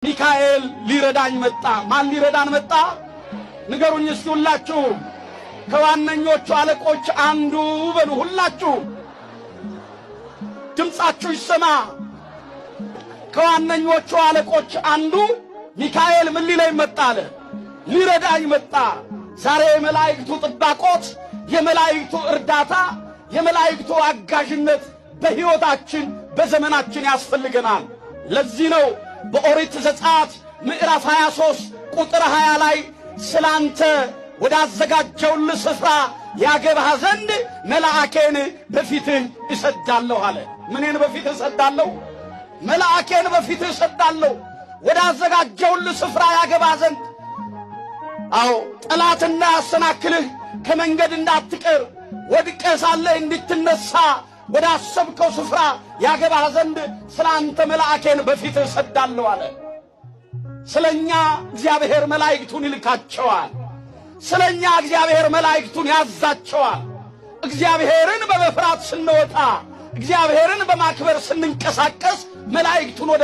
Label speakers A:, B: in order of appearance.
A: ሚካኤል ሊረዳኝ መጣ። ማን ሊረዳን መጣ? ንገሩኝ እስቲ ሁላችሁ። ከዋነኞቹ አለቆች አንዱ በሉ። ሁላችሁ ድምጻችሁ ይሰማ። ከዋነኞቹ አለቆች አንዱ ሚካኤል ምን ሊለኝ መጣ አለ? ሊረዳኝ መጣ። ዛሬ የመላእክቱ ጥባቆት፣ የመላእክቱ እርዳታ፣ የመላእክቱ አጋዥነት በሕይወታችን በዘመናችን ያስፈልገናል። ለዚህ ነው በኦሪት ዘጸአት ምዕራፍ 23 ቁጥር 20 ላይ ስላንተ ወዳዘጋጀውልህ ስፍራ ያገባህ ዘንድ መልአኬን በፊትህ እሰዳለሁ አለ። ምንን በፊትህ እሰዳለሁ? መልአኬን በፊትህ እሰዳለሁ ወዳዘጋጀውልህ ስፍራ ያገባህ ዘንድ። አዎ ጠላት እንዳያሰናክልህ፣ ከመንገድ እንዳትቀር፣ ወድቀህ ሳለህ እንድትነሳ ወደ አሰብከው ስፍራ ያገባህ ዘንድ ስላንተ መልአኬን በፊትህ እሰዳለሁ አለ። ስለኛ እግዚአብሔር መላእክቱን ይልካቸዋል። ስለኛ እግዚአብሔር መላእክቱን ያዛቸዋል። እግዚአብሔርን በመፍራት ስንወጣ፣ እግዚአብሔርን በማክበር ስንንቀሳቀስ መላእክቱን ወደ